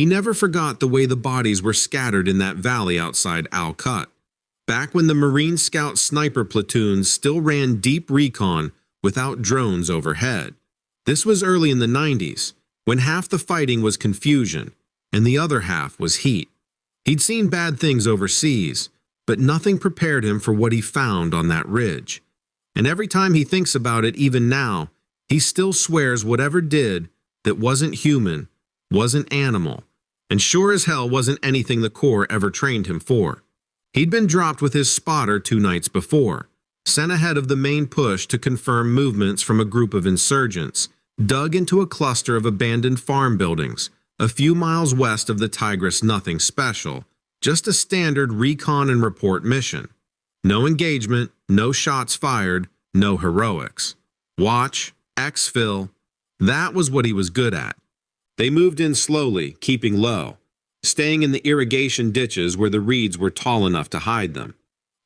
He never forgot the way the bodies were scattered in that valley outside Al-Qut, back when the Marine Scout sniper platoons still ran deep recon without drones overhead. This was early in the 90s, when half the fighting was confusion and the other half was heat. He'd seen bad things overseas, but nothing prepared him for what he found on that ridge. And every time he thinks about it, even now, he still swears whatever did that wasn't human, wasn't animal, and sure as hell wasn't anything the Corps ever trained him for. He'd been dropped with his spotter 2 nights before, sent ahead of the main push to confirm movements from a group of insurgents, dug into a cluster of abandoned farm buildings, a few miles west of the Tigris. Nothing special, just a standard recon and report mission. No engagement, no shots fired, no heroics. Watch, exfil, that was what he was good at. They moved in slowly, keeping low, staying in the irrigation ditches where the reeds were tall enough to hide them.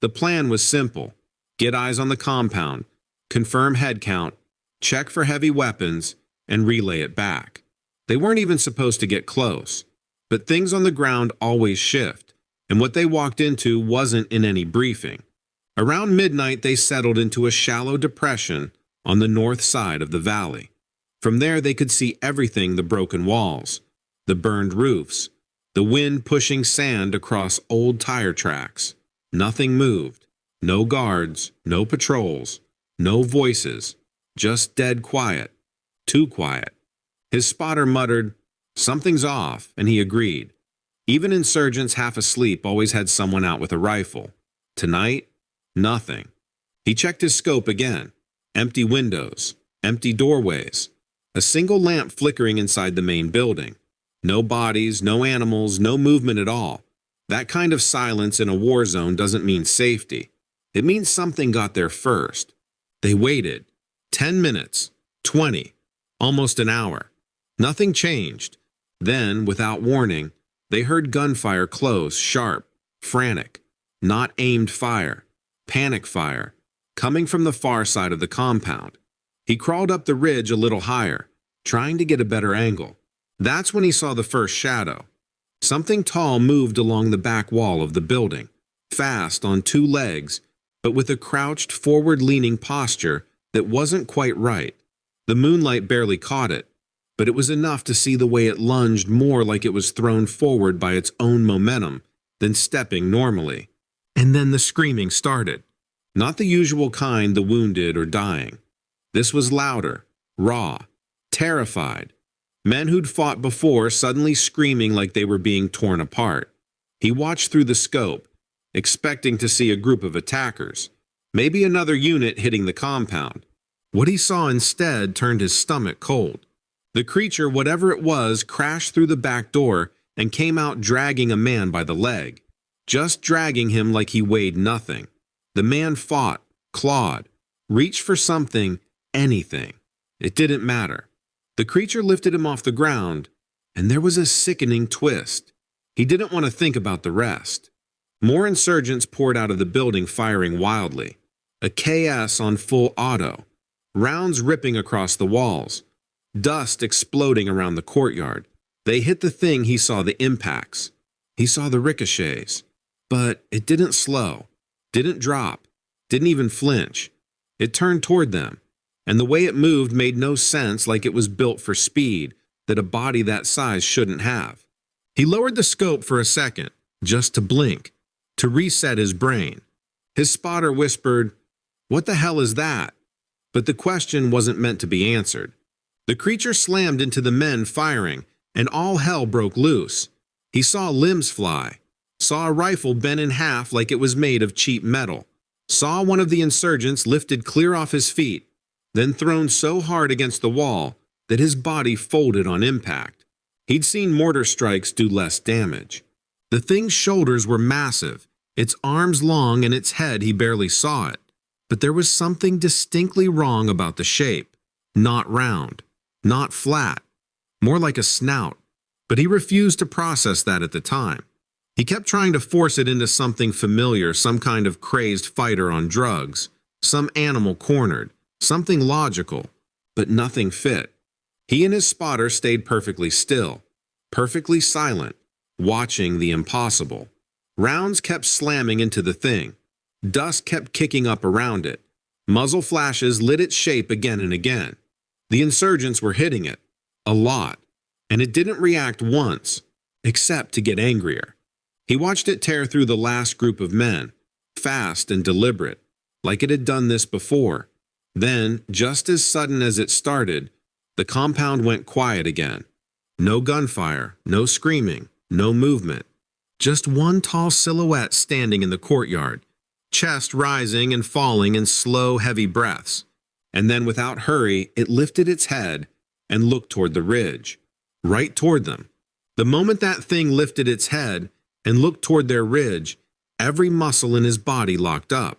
The plan was simple: get eyes on the compound, confirm head count, check for heavy weapons, and relay it back. They weren't even supposed to get close, but things on the ground always shift, and what they walked into wasn't in any briefing. Around midnight, they settled into a shallow depression on the north side of the valley. From there, they could see everything: the broken walls, the burned roofs, the wind pushing sand across old tire tracks. Nothing moved. No guards, no patrols, no voices, just dead quiet. Too quiet. His spotter muttered, "Something's off," and he agreed. Even insurgents half asleep always had someone out with a rifle. Tonight, nothing. He checked his scope again. Empty windows, empty doorways, a single lamp flickering inside the main building. No bodies, no animals, no movement at all. That kind of silence in a war zone doesn't mean safety. It means something got there first. They waited. 10 minutes, 20, almost an hour. Nothing changed. Then, without warning, they heard gunfire close, sharp, frantic. Not aimed fire, panic fire, coming from the far side of the compound. He crawled up the ridge a little higher, trying to get a better angle. That's when he saw the first shadow. Something tall moved along the back wall of the building, fast on 2 legs, but with a crouched, forward-leaning posture that wasn't quite right. The moonlight barely caught it, but it was enough to see the way it lunged, more like it was thrown forward by its own momentum than stepping normally. And then the screaming started. Not the usual kind, the wounded or dying. This was louder, raw, terrified. Men who'd fought before suddenly screaming like they were being torn apart. He watched through the scope, expecting to see a group of attackers, maybe another unit hitting the compound. What he saw instead turned his stomach cold. The creature, whatever it was, crashed through the back door and came out dragging a man by the leg, just dragging him like he weighed nothing. The man fought, clawed, reached for something, anything. It didn't matter. The creature lifted him off the ground, and there was a sickening twist. He didn't want to think about the rest. More insurgents poured out of the building, firing wildly. A KS on full auto, rounds ripping across the walls, dust exploding around the courtyard. They hit the thing. He saw the impacts. He saw the ricochets. But it didn't slow, didn't drop, didn't even flinch. It turned toward them, and the way it moved made no sense, like it was built for speed that a body that size shouldn't have. He lowered the scope for a second, just to blink, to reset his brain. His spotter whispered, "What the hell is that?" But the question wasn't meant to be answered. The creature slammed into the men firing, and all hell broke loose. He saw limbs fly, saw a rifle bent in half like it was made of cheap metal, saw one of the insurgents lifted clear off his feet, then thrown so hard against the wall that his body folded on impact. He'd seen mortar strikes do less damage. The thing's shoulders were massive, its arms long, and its head, he barely saw it. But there was something distinctly wrong about the shape. Not round, not flat, more like a snout. But he refused to process that at the time. He kept trying to force it into something familiar, some kind of crazed fighter on drugs, some animal cornered, something logical, but nothing fit. He and his spotter stayed perfectly still, perfectly silent, watching the impossible. Rounds kept slamming into the thing. Dust kept kicking up around it. Muzzle flashes lit its shape again and again. The insurgents were hitting it. A lot. And it didn't react once, except to get angrier. He watched it tear through the last group of men, fast and deliberate, like it had done this before. Then, just as sudden as it started, the compound went quiet again. No gunfire, no screaming, no movement. Just one tall silhouette standing in the courtyard, chest rising and falling in slow, heavy breaths. And then without hurry, it lifted its head and looked toward the ridge, right toward them. The moment that thing lifted its head and looked toward their ridge, every muscle in his body locked up.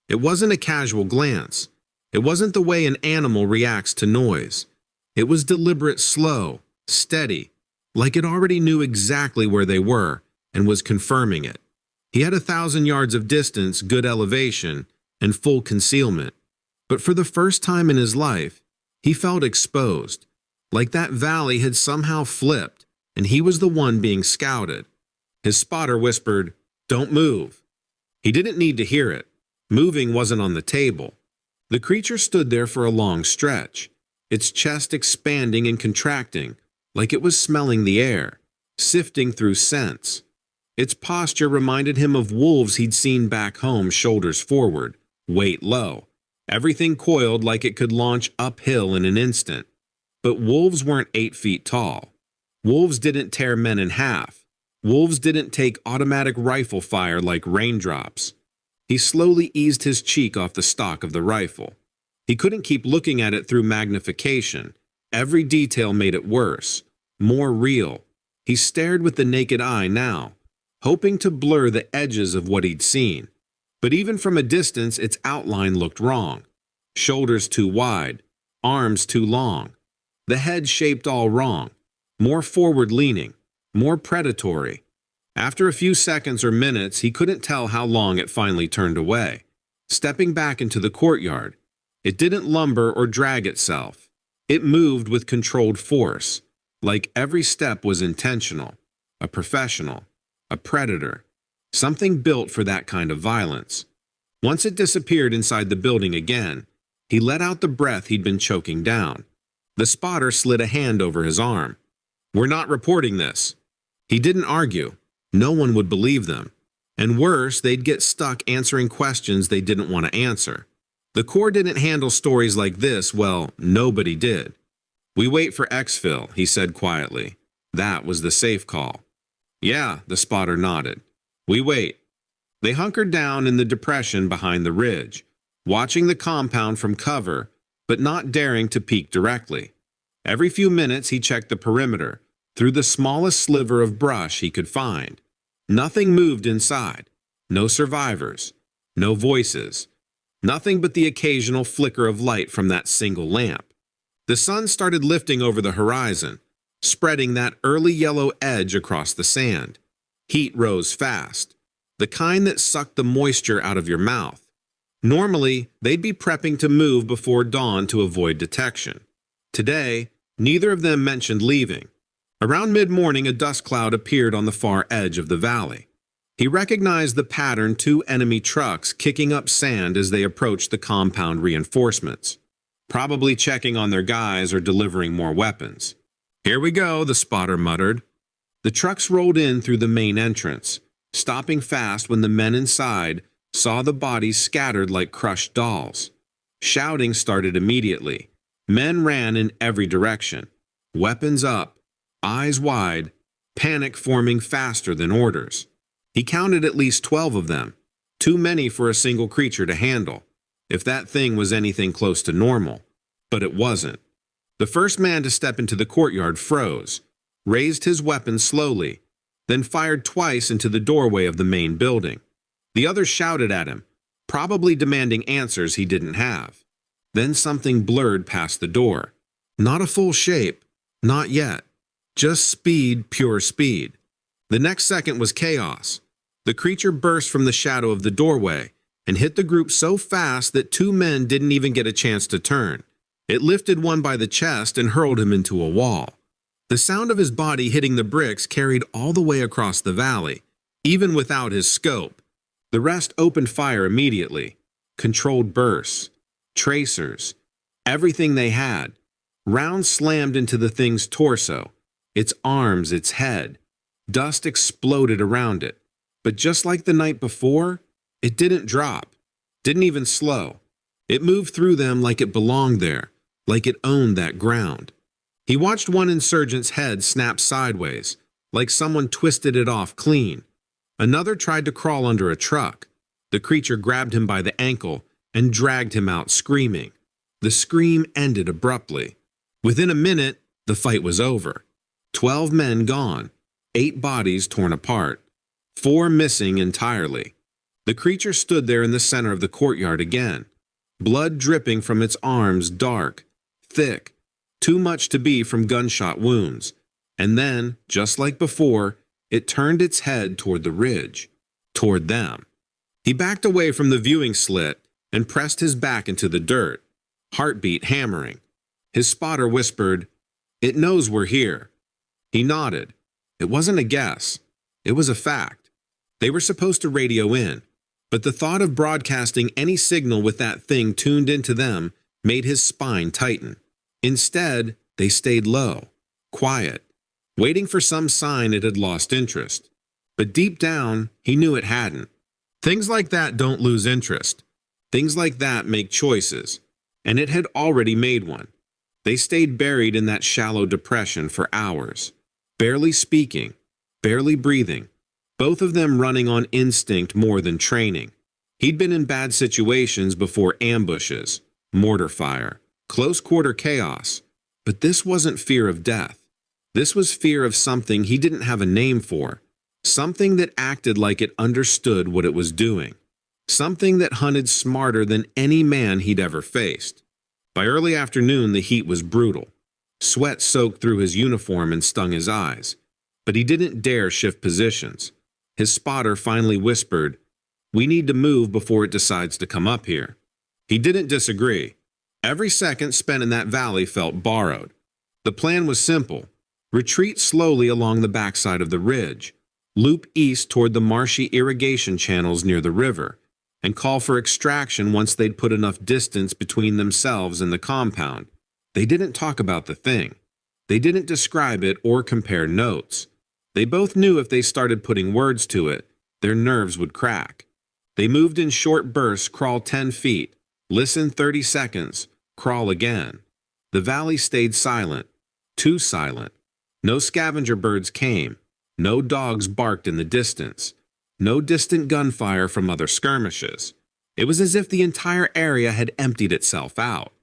It wasn't a casual glance. It wasn't the way an animal reacts to noise. It was deliberate, slow, steady, like it already knew exactly where they were and was confirming it. He had 1,000 yards of distance, good elevation, and full concealment. But for the first time in his life, he felt exposed, like that valley had somehow flipped and he was the one being scouted. His spotter whispered, "Don't move." He didn't need to hear it. Moving wasn't on the table. The creature stood there for a long stretch, its chest expanding and contracting, like it was smelling the air, sifting through scents. Its posture reminded him of wolves he'd seen back home, shoulders forward, weight low, everything coiled like it could launch uphill in an instant. But wolves weren't 8 feet tall. Wolves didn't tear men in half. Wolves didn't take automatic rifle fire like raindrops. He slowly eased his cheek off the stock of the rifle. He couldn't keep looking at it through magnification. Every detail made it worse, more real. He stared with the naked eye now, hoping to blur the edges of what he'd seen. But even from a distance, its outline looked wrong. Shoulders too wide, arms too long. The head shaped all wrong, more forward-leaning, more predatory. After a few seconds or minutes, he couldn't tell how long it finally turned away. Stepping back into the courtyard, it didn't lumber or drag itself. It moved with controlled force, like every step was intentional, a professional, a predator, something built for that kind of violence. Once it disappeared inside the building again, he let out the breath he'd been choking down. The spotter slid a hand over his arm. "We're not reporting this." He didn't argue. No one would believe them. And worse, they'd get stuck answering questions they didn't want to answer. The Corps didn't handle stories like this, well, nobody did. "We wait for exfil," he said quietly. That was the safe call. "Yeah," the spotter nodded. "We wait." They hunkered down in the depression behind the ridge, watching the compound from cover, but not daring to peek directly. Every few minutes he checked the perimeter, through the smallest sliver of brush he could find. Nothing moved inside. No survivors. No voices. Nothing but the occasional flicker of light from that single lamp. The sun started lifting over the horizon, spreading that early yellow edge across the sand. Heat rose fast, the kind that sucked the moisture out of your mouth. Normally, they'd be prepping to move before dawn to avoid detection. Today, neither of them mentioned leaving. Around mid-morning, a dust cloud appeared on the far edge of the valley. He recognized the pattern: 2 enemy trucks kicking up sand as they approached the compound reinforcements, probably checking on their guys or delivering more weapons. "Here we go," the spotter muttered. The trucks rolled in through the main entrance, stopping fast when the men inside saw the bodies scattered like crushed dolls. Shouting started immediately. Men ran in every direction, weapons up, eyes wide, panic forming faster than orders. He counted at least 12 of them, too many for a single creature to handle, if that thing was anything close to normal. But it wasn't. The first man to step into the courtyard froze, raised his weapon slowly, then fired twice into the doorway of the main building. The others shouted at him, probably demanding answers he didn't have. Then something blurred past the door. Not a full shape, not yet. Just speed, pure speed. The next second was chaos. The creature burst from the shadow of the doorway and hit the group so fast that 2 men didn't even get a chance to turn. It lifted one by the chest and hurled him into a wall. The sound of his body hitting the bricks carried all the way across the valley, even without his scope. The rest opened fire immediately. Controlled bursts, tracers, everything they had. Rounds slammed into the thing's torso, its arms, its head. Dust exploded around it. But just like the night before, it didn't drop, didn't even slow. It moved through them like it belonged there, like it owned that ground. He watched one insurgent's head snap sideways, like someone twisted it off clean. Another tried to crawl under a truck. The creature grabbed him by the ankle and dragged him out screaming. The scream ended abruptly. Within a minute, the fight was over. 12 men gone, 8 bodies torn apart, 4 missing entirely. The creature stood there in the center of the courtyard again, blood dripping from its arms, dark, thick, too much to be from gunshot wounds. And then, just like before, it turned its head toward the ridge, toward them. He backed away from the viewing slit and pressed his back into the dirt, heartbeat hammering. His spotter whispered, "It knows we're here." He nodded. It wasn't a guess. It was a fact. They were supposed to radio in, but the thought of broadcasting any signal with that thing tuned into them made his spine tighten. Instead, they stayed low, quiet, waiting for some sign it had lost interest. But deep down, he knew it hadn't. Things like that don't lose interest. Things like that make choices, and it had already made one. They stayed buried in that shallow depression for hours, barely speaking, barely breathing, both of them running on instinct more than training. He'd been in bad situations before: ambushes, mortar fire, close-quarter chaos. But this wasn't fear of death. This was fear of something he didn't have a name for, something that acted like it understood what it was doing, something that hunted smarter than any man he'd ever faced. By early afternoon, the heat was brutal. Sweat soaked through his uniform and stung his eyes, but he didn't dare shift positions. His spotter finally whispered, "We need to move before it decides to come up here." He didn't disagree. Every second spent in that valley felt borrowed. The plan was simple: retreat slowly along the backside of the ridge, loop east toward the marshy irrigation channels near the river, and call for extraction once they'd put enough distance between themselves and the compound. They didn't talk about the thing. They didn't describe it or compare notes. They both knew if they started putting words to it, their nerves would crack. They moved in short bursts: crawl 10 feet, listen 30 seconds, crawl again. The valley stayed silent, too silent. No scavenger birds came. No dogs barked in the distance. No distant gunfire from other skirmishes. It was as if the entire area had emptied itself out.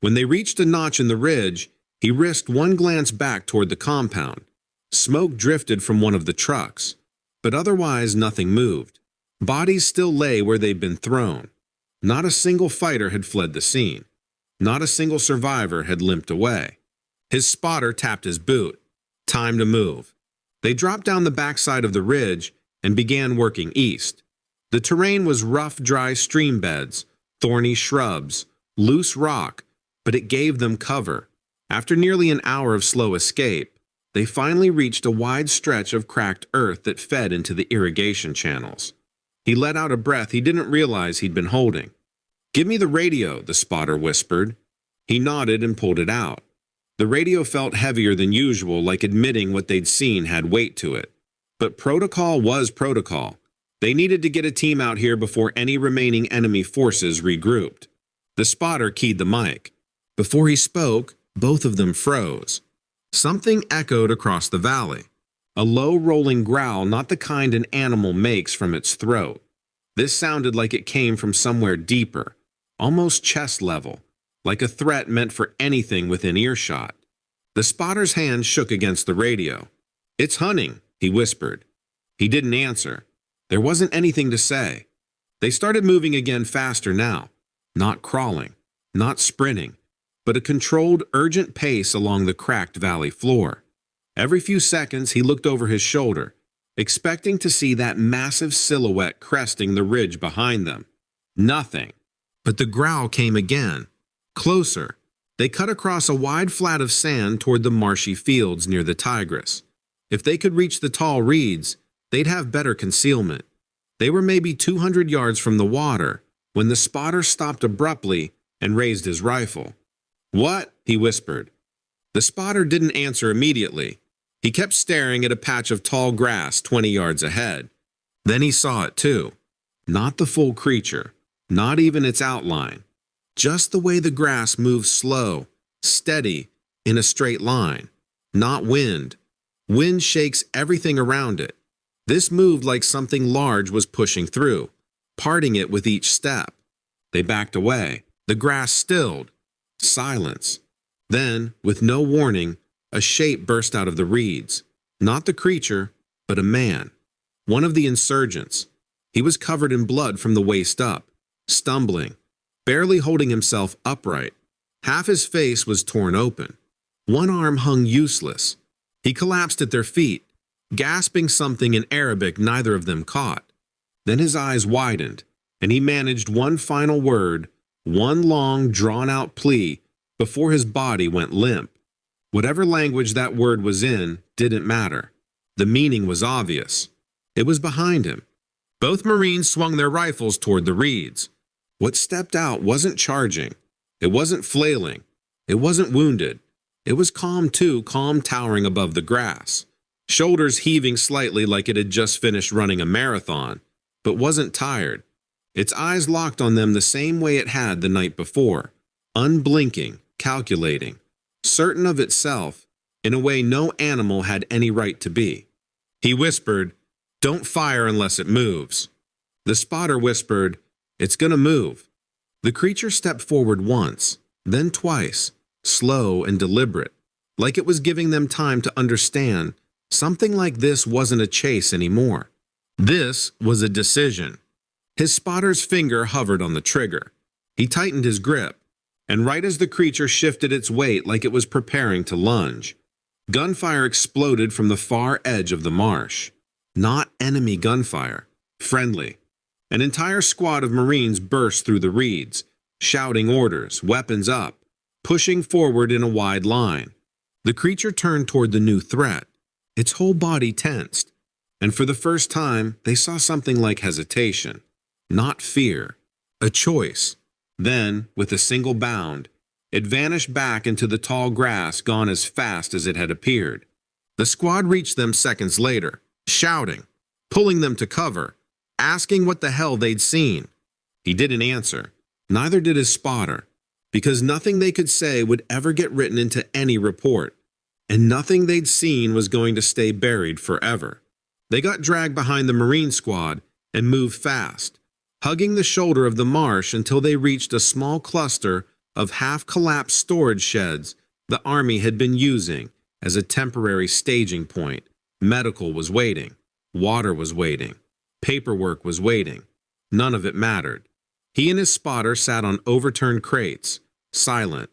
When they reached a notch in the ridge, he risked one glance back toward the compound. Smoke drifted from one of the trucks, but otherwise nothing moved. Bodies still lay where they'd been thrown. Not a single fighter had fled the scene. Not a single survivor had limped away. His spotter tapped his boot. Time to move. They dropped down the backside of the ridge and began working east. The terrain was rough, dry stream beds, thorny shrubs, loose rock, but it gave them cover. After nearly an hour of slow escape, they finally reached a wide stretch of cracked earth that fed into the irrigation channels. He let out a breath he didn't realize he'd been holding. "Give me the radio," the spotter whispered. He nodded and pulled it out. The radio felt heavier than usual, like admitting what they'd seen had weight to it. But protocol was protocol. They needed to get a team out here before any remaining enemy forces regrouped. The spotter keyed the mic. Before he spoke, both of them froze. Something echoed across the valley. A low rolling growl, not the kind an animal makes from its throat. This sounded like it came from somewhere deeper, almost chest level, like a threat meant for anything within earshot. The spotter's hand shook against the radio. "It's hunting," he whispered. He didn't answer. There wasn't anything to say. They started moving again, faster now. Not crawling, not sprinting, but a controlled, urgent pace along the cracked valley floor. Every few seconds he looked over his shoulder, expecting to see that massive silhouette cresting the ridge behind them. Nothing. But the growl came again. Closer, They cut across a wide flat of sand toward the marshy fields near the Tigris. If they could reach the tall reeds, they'd have better concealment. They were maybe 200 yards from the water when the spotter stopped abruptly and raised his rifle. "What?" he whispered. The spotter didn't answer immediately. He kept staring at a patch of tall grass 20 yards ahead. Then he saw it too. Not the full creature, not even its outline. Just the way the grass moves slow, steady, in a straight line. Not wind. Wind shakes everything around it. This moved like something large was pushing through, parting it with each step. They backed away. The grass stilled. Silence. Then, with no warning, a shape burst out of the reeds. Not the creature, but a man. One of the insurgents. He was covered in blood from the waist up, stumbling, barely holding himself upright. Half his face was torn open. One arm hung useless. He collapsed at their feet, gasping something in Arabic neither of them caught. Then his eyes widened, and he managed one final word, one long, drawn-out plea, before his body went limp. Whatever language that word was in didn't matter. The meaning was obvious. It was behind him. Both Marines swung their rifles toward the reeds. What stepped out wasn't charging. It wasn't flailing. It wasn't wounded. It was calm too, calm towering above the grass. Shoulders heaving slightly like it had just finished running a marathon, but wasn't tired. Its eyes locked on them the same way it had the night before, unblinking, calculating, certain of itself, in a way no animal had any right to be. He whispered, "Don't fire unless it moves." The spotter whispered, "It's gonna move." The creature stepped forward once, then twice, slow and deliberate, like it was giving them time to understand something like this wasn't a chase anymore. This was a decision. His spotter's finger hovered on the trigger. He tightened his grip, and right as the creature shifted its weight like it was preparing to lunge, gunfire exploded from the far edge of the marsh. Not enemy gunfire, friendly. An entire squad of Marines burst through the reeds, shouting orders, weapons up, pushing forward in a wide line. The creature turned toward the new threat. Its whole body tensed, and for the first time they saw something like hesitation, not fear, a choice. Then, with a single bound, it vanished back into the tall grass, gone as fast as it had appeared. The squad reached them seconds later, shouting, pulling them to cover, asking what the hell they'd seen. He didn't answer. Neither did his spotter, because nothing they could say would ever get written into any report, and nothing they'd seen was going to stay buried forever. They got dragged behind the Marine squad and moved fast, hugging the shoulder of the marsh until they reached a small cluster of half-collapsed storage sheds the Army had been using as a temporary staging point. Medical was waiting. Water was waiting. Paperwork was waiting. None of it mattered. He and his spotter sat on overturned crates, silent,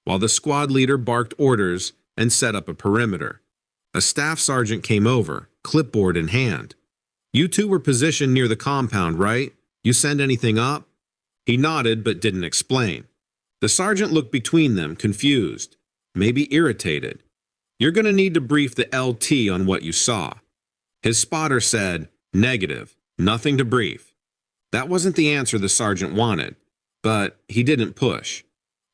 while the squad leader barked orders and set up a perimeter. A staff sergeant came over, clipboard in hand. "You two were positioned near the compound, right? You send anything up?" He nodded but didn't explain. The sergeant looked between them, confused, maybe irritated. "You're going to need to brief the LT on what you saw." His spotter said, "Negative, nothing to brief." That wasn't the answer the sergeant wanted, but he didn't push.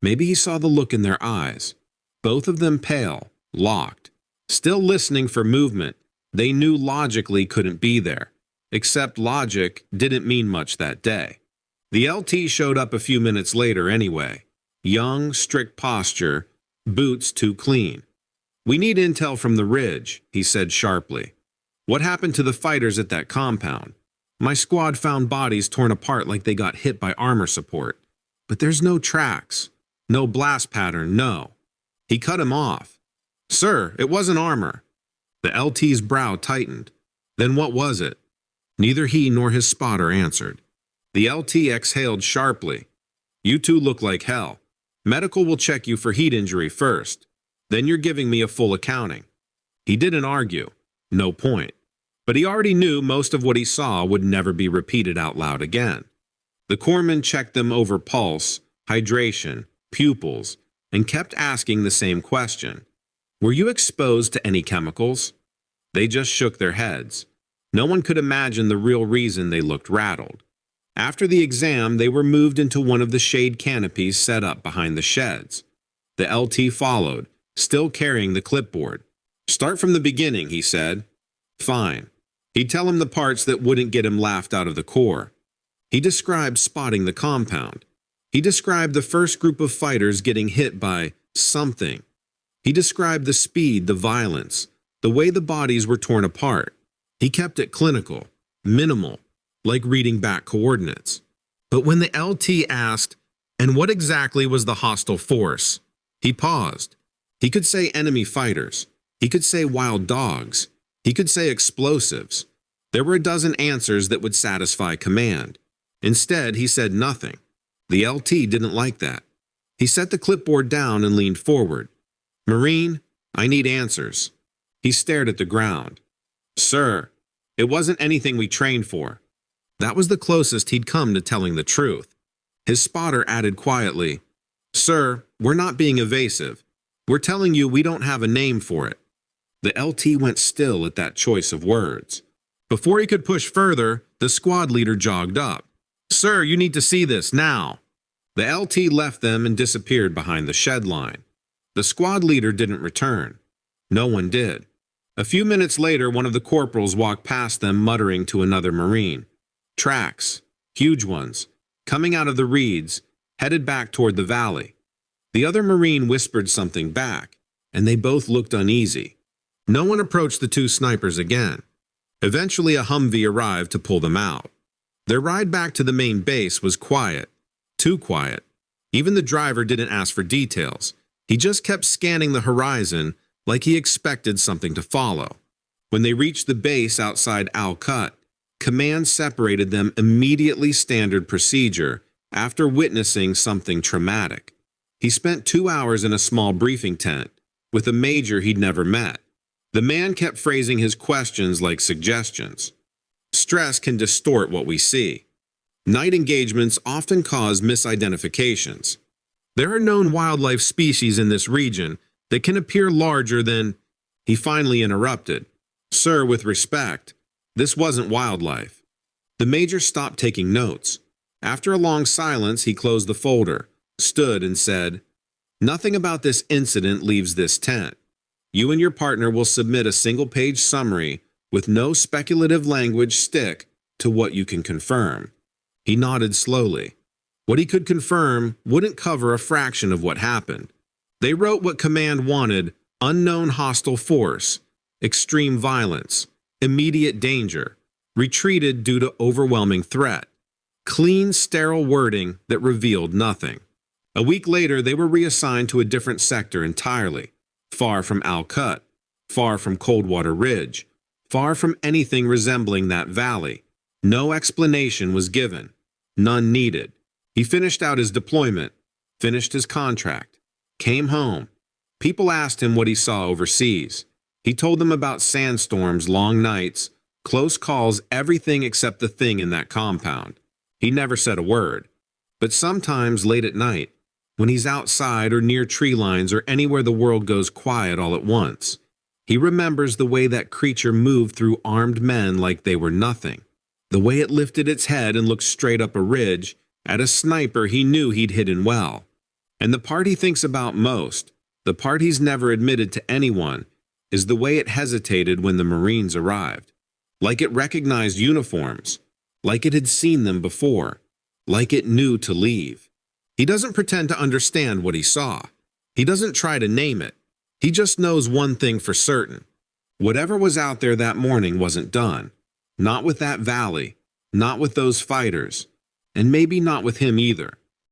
Maybe he saw the look in their eyes. Both of them pale, locked, still listening for movement they knew logically couldn't be there, except logic didn't mean much that day. The LT showed up a few minutes later anyway. Young, strict posture, boots too clean. "We need intel from the ridge," he said sharply. "What happened to the fighters at that compound? My squad found bodies torn apart like they got hit by armor support. But there's no tracks, no blast pattern, no." He cut him off. "Sir, it wasn't armor." The LT's brow tightened. Then what was it? Neither he nor his spotter answered. The LT exhaled sharply. "You two look like hell. Medical will check you for heat injury first. Then you're giving me a full accounting." He didn't argue. No point. But he already knew most of what he saw would never be repeated out loud again. The corpsman checked them over pulse, hydration, pupils, and kept asking the same question. Were you exposed to any chemicals? They just shook their heads. No one could imagine the real reason they looked rattled. After the exam, they were moved into one of the shade canopies set up behind the sheds. The LT followed, still carrying the clipboard. Start from the beginning, he said. Fine. He'd tell him the parts that wouldn't get him laughed out of the Corps. He described spotting the compound. He described the first group of fighters getting hit by something. He described the speed, the violence, the way the bodies were torn apart. He kept it clinical, minimal, like reading back coordinates. But when the LT asked, and what exactly was the hostile force? He paused. He could say enemy fighters. He could say wild dogs. He could say explosives. There were a dozen answers that would satisfy command. Instead, he said nothing. The LT didn't like that. He set the clipboard down and leaned forward. Marine, I need answers. He stared at the ground. Sir, it wasn't anything we trained for. That was the closest he'd come to telling the truth. His spotter added quietly, Sir, we're not being evasive. We're telling you we don't have a name for it. The LT went still at that choice of words. Before he could push further, the squad leader jogged up. Sir, you need to see this now. The LT left them and disappeared behind the shed line. The squad leader didn't return. No one did. A few minutes later, one of the corporals walked past them muttering to another Marine. Tracks, huge ones, coming out of the reeds, headed back toward the valley. The other Marine whispered something back, and they both looked uneasy. No one approached the two snipers again. Eventually, a Humvee arrived to pull them out. Their ride back to the main base was quiet, too quiet. Even the driver didn't ask for details. He just kept scanning the horizon like he expected something to follow. When they reached the base outside Al Qut, command separated them immediately standard procedure after witnessing something traumatic. He spent 2 hours in a small briefing tent with a major he'd never met. The man kept phrasing his questions like suggestions. Stress can distort what we see. Night engagements often cause misidentifications. There are known wildlife species in this region that can appear larger than... He finally interrupted. Sir, with respect, this wasn't wildlife. The major stopped taking notes. After a long silence, he closed the folder, stood and said, Nothing about this incident leaves this tent. You and your partner will submit a single-page summary with no speculative language. Stick to what you can confirm. He nodded slowly. What he could confirm wouldn't cover a fraction of what happened. They wrote what command wanted: unknown hostile force, extreme violence, immediate danger, retreated due to overwhelming threat. Clean, sterile wording that revealed nothing. A week later, they were reassigned to a different sector entirely, far from Al Qut, far from Coldwater Ridge, far from anything resembling that valley. No explanation was given, none needed. He finished out his deployment, finished his contract, came home. People asked him what he saw overseas. He told them about sandstorms, long nights, close calls, everything except the thing in that compound. He never said a word. But sometimes late at night, when he's outside or near tree lines or anywhere the world goes quiet all at once, he remembers the way that creature moved through armed men like they were nothing. The way it lifted its head and looked straight up a ridge at a sniper he knew he'd hidden well. And the part he thinks about most, the part he's never admitted to anyone, is the way it hesitated when the Marines arrived. Like it recognized uniforms, like it had seen them before, like it knew to leave. He doesn't pretend to understand what he saw. He doesn't try to name it. He just knows one thing for certain. Whatever was out there that morning wasn't done. Not with that valley, not with those fighters, and maybe not with him either.